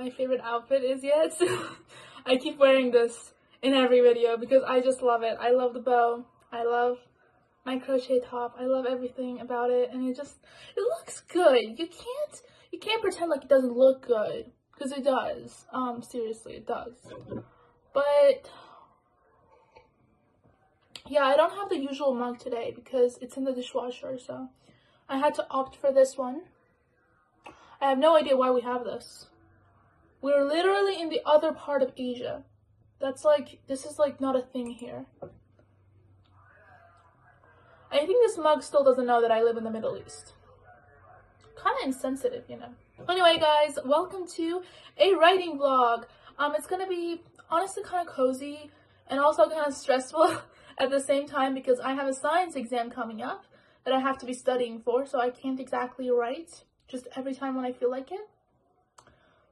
my favorite outfit is yet. I keep wearing this in every video because I just love it. I love the bow. I love my crochet top. I love everything about it, and it looks good. You can't pretend like it doesn't look good, because it does. Seriously, it does. But yeah, I don't have the usual mug today because it's in the dishwasher, so I had to opt for this one. I have no idea why we have this. We're literally in the other part of Asia. This is like not a thing here. I think this mug still doesn't know that I live in the Middle East. Kind of insensitive, you know. Anyway, guys, welcome to a writing vlog. It's gonna be honestly kind of cozy and also kind of stressful at the same time because I have a science exam coming up that I have to be studying for, so I can't exactly write just every time when I feel like it.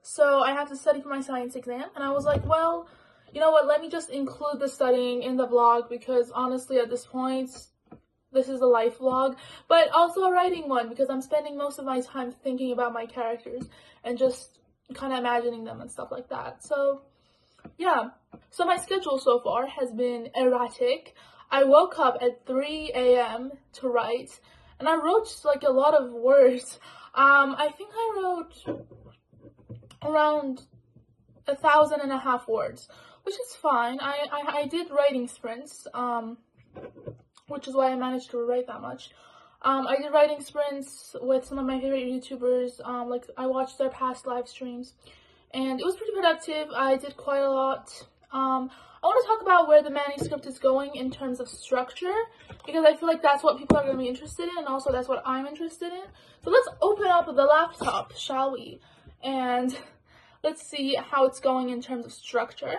So I have to study for my science exam, and I was like, well, you know what, let me just include the studying in the vlog because honestly at this point, this is a life vlog, but also a writing one because I'm spending most of my time thinking about my characters and just kind of imagining them and stuff like that. So yeah, so my schedule so far has been erratic. I woke up at 3 a.m. to write, and I wrote like a lot of words. I think I wrote around 1,500 words, which is fine. I did writing sprints, which is why I managed to write that much. I did writing sprints with some of my favorite YouTubers. Like I watched their past live streams, and it was pretty productive. I did quite a lot. I want to talk about where the manuscript is going in terms of structure, because I feel like that's what people are going to be interested in, and also that's what I'm interested in. So let's open up the laptop, shall we? And let's see how it's going in terms of structure.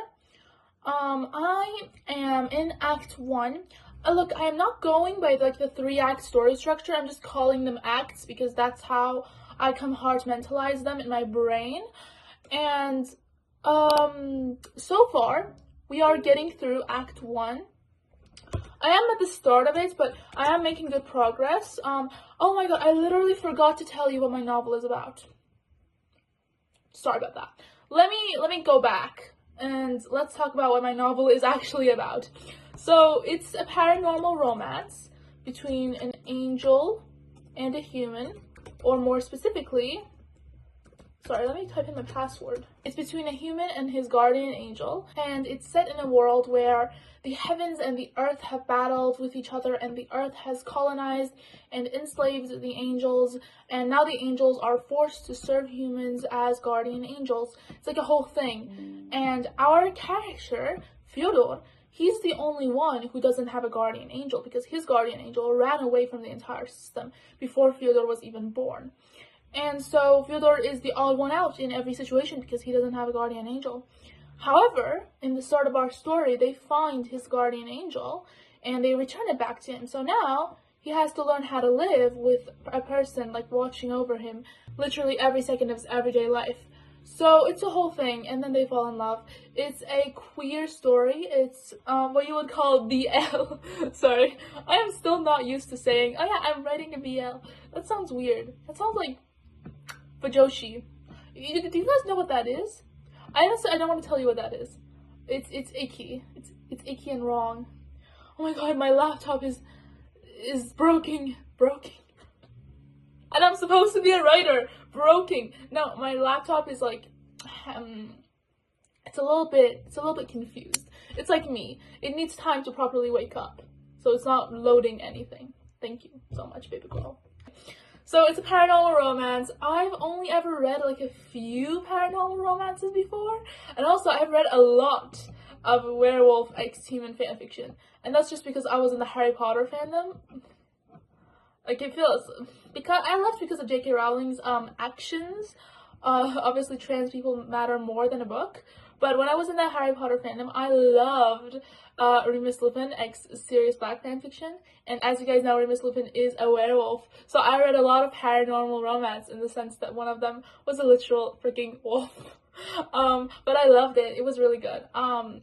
I am in Act 1. Look, I am not going by like the 3-act story structure. I'm just calling them acts because that's how I compartmentalize them in my brain. And so far, we are getting through Act 1. I am at the start of it, but I am making good progress. Oh my god, I literally forgot to tell you what my novel is about. Sorry about that. Let me go back and let's talk about what my novel is actually about. So it's a paranormal romance between an angel and a human, or more specifically, sorry, let me type in my password. It's between a human and his guardian angel, and it's set in a world where the heavens and the earth have battled with each other, and the earth has colonized and enslaved the angels, and now the angels are forced to serve humans as guardian angels. It's like a whole thing. And our character, Fyodor, he's the only one who doesn't have a guardian angel because his guardian angel ran away from the entire system before Fyodor was even born. And so Fyodor is the odd one out in every situation because he doesn't have a guardian angel. However, in the start of our story, they find his guardian angel and they return it back to him. So now he has to learn how to live with a person like watching over him literally every second of his everyday life. So it's a whole thing, and then they fall in love. It's a queer story. It's what you would call BL. Sorry, I am still not used to saying, oh yeah, I'm writing a BL. That sounds weird. That sounds like Fajoshi. Do you guys know what that is? I don't want to tell you what that is. It's icky. It's icky and wrong. Oh my god, my laptop is broken. And I'm supposed to be a writer. Broken. No, my laptop is like, it's a little bit confused. It's like me. It needs time to properly wake up. So it's not loading anything. Thank you so much, baby girl. So it's a paranormal romance. I've only ever read like a few paranormal romances before. And also I've read a lot of werewolf x human fanfiction. And that's just because I was in the Harry Potter fandom. Like it feels, because I left because of J.K. Rowling's actions. Obviously trans people matter more than a book. But when I was in that Harry Potter fandom, I loved Remus Lupin x Sirius Black fanfiction. And as you guys know, Remus Lupin is a werewolf. So I read a lot of paranormal romance in the sense that one of them was a literal freaking wolf. But I loved it. It was really good.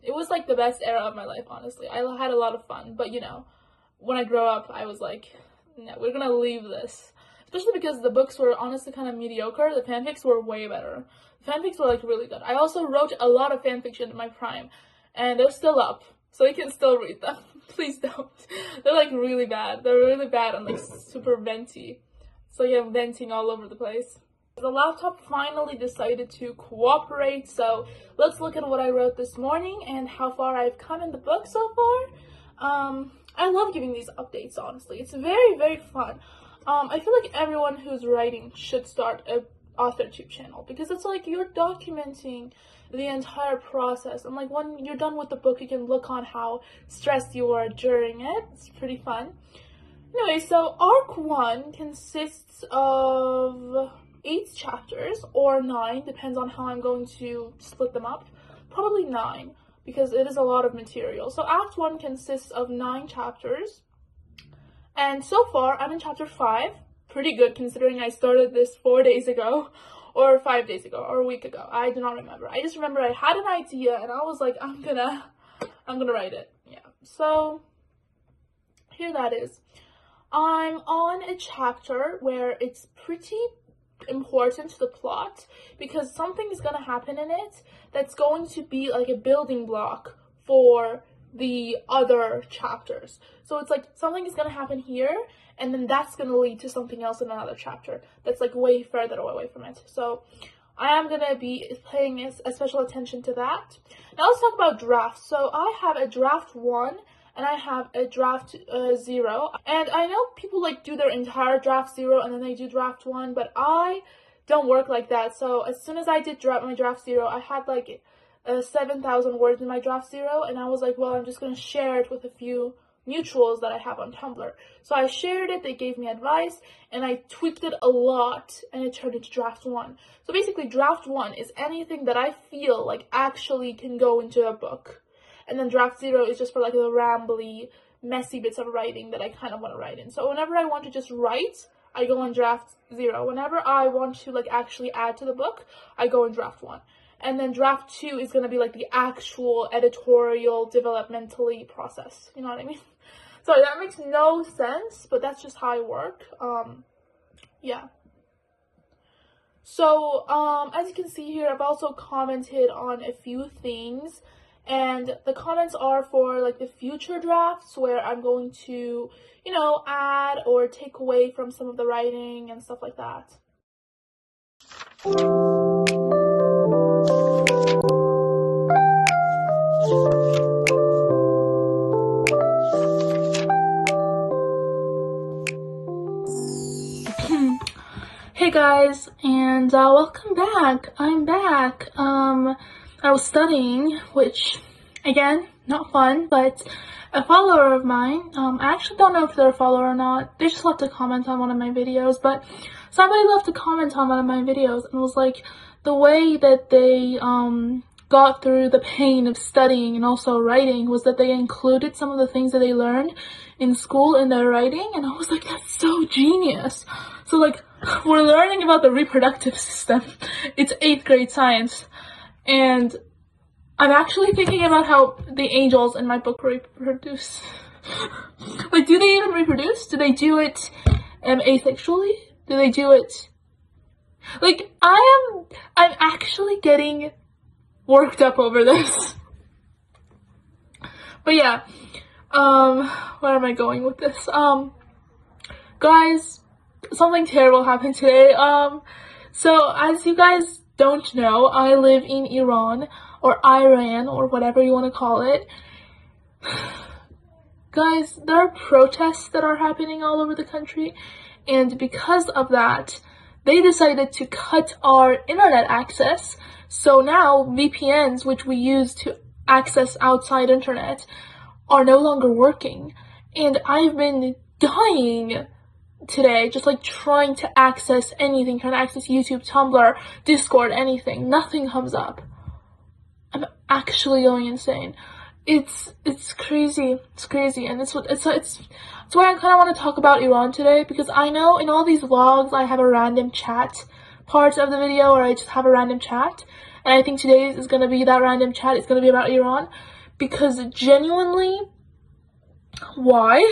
It was like the best era of my life, honestly. I had a lot of fun. But you know, when I grow up, I was like, no, we're gonna leave this. especially because the books were honestly kind of mediocre. The fanfics were way better. The fanfics were like really good. I also wrote a lot of fanfiction in my prime, and they're still up, so you can still read them. Please don't. They're like really bad. They're really bad and like super venty. So yeah, venting all over the place. The laptop finally decided to cooperate, so let's look at what I wrote this morning and how far I've come in the book so far. I love giving these updates, honestly. It's very, very fun. I feel like everyone who's writing should start a Authortube channel, because it's like you're documenting the entire process, and like when you're done with the book, you can look on how stressed you were during it. It's pretty fun. Anyway, so arc 1 consists of 8 chapters, or 9, depends on how I'm going to split them up. Probably 9, because it is a lot of material. So Act 1 consists of 9 chapters, and so far I'm in chapter 5. Pretty good considering I started this 4 days ago, or 5 days ago, or a week ago. I do not remember. I just remember I had an idea, and I was like, I'm gonna write it. Yeah, so here that is. I'm on a chapter where it's pretty important to the plot, because something is going to happen in it that's going to be like a building block for the other chapters. So it's like something is going to happen here, and then that's going to lead to something else in another chapter that's like way further away from it. So I am going to be paying a special attention to that. Now let's talk about drafts. So I have a draft 1 and I have a draft 0, and I know people like do their entire draft 0 and then they do draft 1, but I don't work like that. So as soon as I did my draft 0, I had like 7,000 words in my draft 0, and I was like, well, I'm just going to share it with a few mutuals that I have on Tumblr. So I shared it, they gave me advice, and I tweaked it a lot, and it turned into draft 1. So basically draft 1 is anything that I feel like actually can go into a book. And then draft 0 is just for like the rambly, messy bits of writing that I kind of want to write in. So whenever I want to just write, I go on draft 0. Whenever I want to like actually add to the book, I go in draft 1. And then draft 2 is going to be like the actual editorial, developmentally process. You know what I mean? Sorry, that makes no sense, but that's just how I work. Yeah. So, as you can see here, I've also commented on a few things. And the comments are for like the future drafts where I'm going to, you know, add or take away from some of the writing and stuff like that. Hey guys, and welcome back. I'm back. I was studying, which, again, not fun, but a follower of mine, I actually don't know if they're a follower or not. They just left a comment on one of my videos, but somebody left a comment on one of my videos, and it was like, the way that they, got through the pain of studying and also writing was that they included some of the things that they learned in school in their writing, and I was like, that's so genius. So, like, we're learning about the reproductive system. It's 8th grade science. And I'm actually thinking about how the angels in my book reproduce. Like, do they even reproduce? Do they do it asexually? Do they do it? Like, I'm actually getting worked up over this. But yeah, where am I going with this? Guys, something terrible happened today. So as you guys don't know, I live in Iran, or Iran, or whatever you want to call it. Guys, there are protests that are happening all over the country, and because of that, they decided to cut our internet access. So now VPNs, which we use to access outside internet, are no longer working. And I've been dying today, just like trying to access anything, trying to access YouTube, Tumblr, Discord, anything. Nothing comes up. I'm actually going insane. It's crazy. It's crazy, and it's why I kind of want to talk about Iran today, because I know in all these vlogs I have a random chat part of the video, or I just have a random chat, and I think today's is going to be that random chat. It's going to be about Iran, because genuinely, why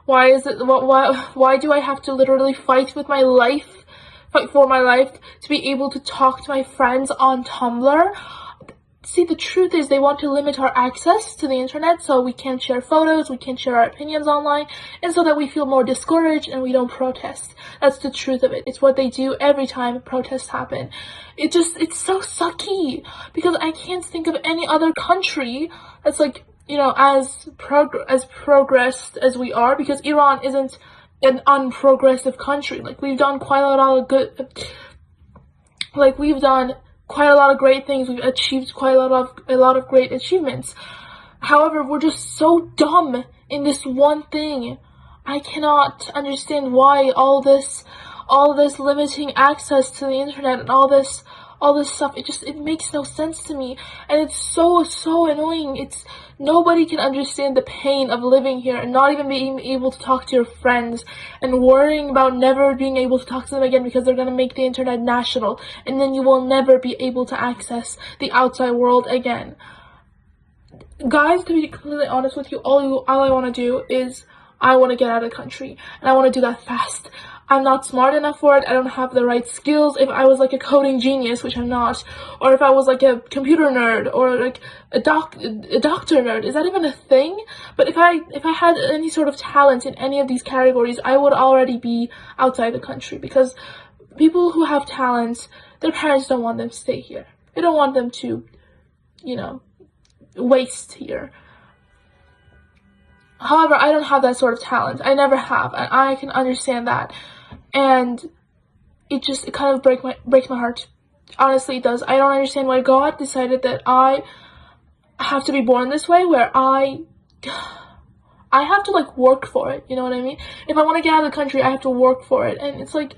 Why is it, why do I have to literally fight for my life to be able to talk to my friends on Tumblr? See, the truth is they want to limit our access to the internet so we can't share photos, we can't share our opinions online, and so that we feel more discouraged and we don't protest. That's the truth of it. It's what they do every time protests happen. It's so sucky, because I can't think of any other country that's like, you know, as progressed as we are, because Iran isn't an unprogressive country. Like, we've done quite a lot of good, like, we've done quite a lot of great things. We've achieved quite a lot of great achievements. However, we're just so dumb in this one thing. I cannot understand why all this limiting access to the internet and all this stuff, it makes no sense to me, and it's so annoying. Nobody can understand the pain of living here and not even being able to talk to your friends and worrying about never being able to talk to them again because they're going to make the internet national, and then you will never be able to access the outside world again. Guys, to be completely honest with you, all I want to do is I want to get out of the country, and I want to do that fast. I'm not smart enough for it. I don't have the right skills. If I was like a coding genius, which I'm not, or if I was like a computer nerd or like a doctor nerd, is that even a thing? But if I had any sort of talent in any of these categories, I would already be outside the country, because people who have talents, their parents don't want them to stay here. They don't want them to, you know, waste here. However, I don't have that sort of talent. I never have, and I can understand that. And it kind of breaks my heart. Honestly, it does. I don't understand why God decided that I have to be born this way, where I have to like work for it. You know what I mean? If I want to get out of the country, I have to work for it. And it's like,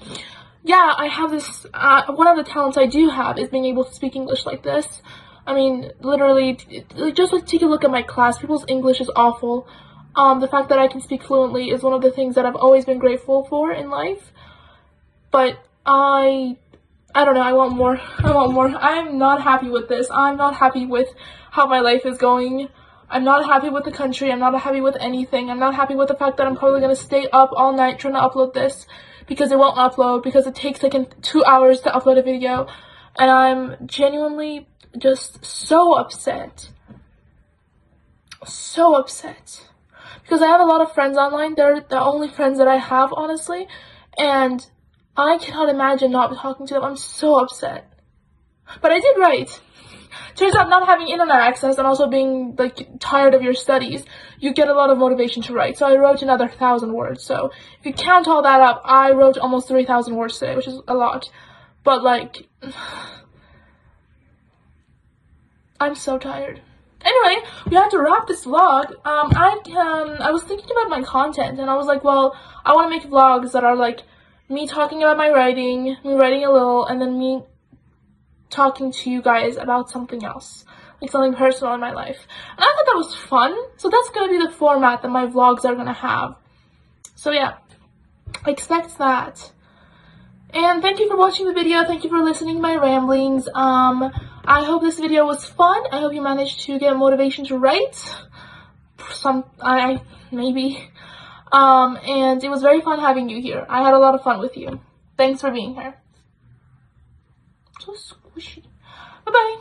yeah, I have this. One of the talents I do have is being able to speak English like this. I mean, literally, just like take a look at my class. People's English is awful. The fact that I can speak fluently is one of the things that I've always been grateful for in life. But I don't know, I want more. I'm not happy with this. I'm not happy with how my life is going. I'm not happy with the country. I'm not happy with anything. I'm not happy with the fact that I'm probably going to stay up all night trying to upload this, because it won't upload, because it takes like 2 hours to upload a video. And I'm genuinely just so upset. So upset. Because I have a lot of friends online. They're the only friends that I have, honestly. And I cannot imagine not talking to them. I'm so upset. But I did write. Turns out not having internet access and also being like tired of your studies, you get a lot of motivation to write. So I wrote another 1,000 words. So if you count all that up, I wrote almost 3,000 words today, which is a lot. But like, I'm so tired. Anyway, we have to wrap this vlog. I was thinking about my content, and I was like, well, I want to make vlogs that are like me talking about my writing, me writing a little, and then me talking to you guys about something else, like something personal in my life. And I thought that was fun, so that's going to be the format that my vlogs are going to have. So yeah, expect that. And thank you for watching the video. Thank you for listening to my ramblings. I hope this video was fun. I hope you managed to get motivation to write. Maybe. And it was very fun having you here. I had a lot of fun with you. Thanks for being here. So squishy. Bye-bye.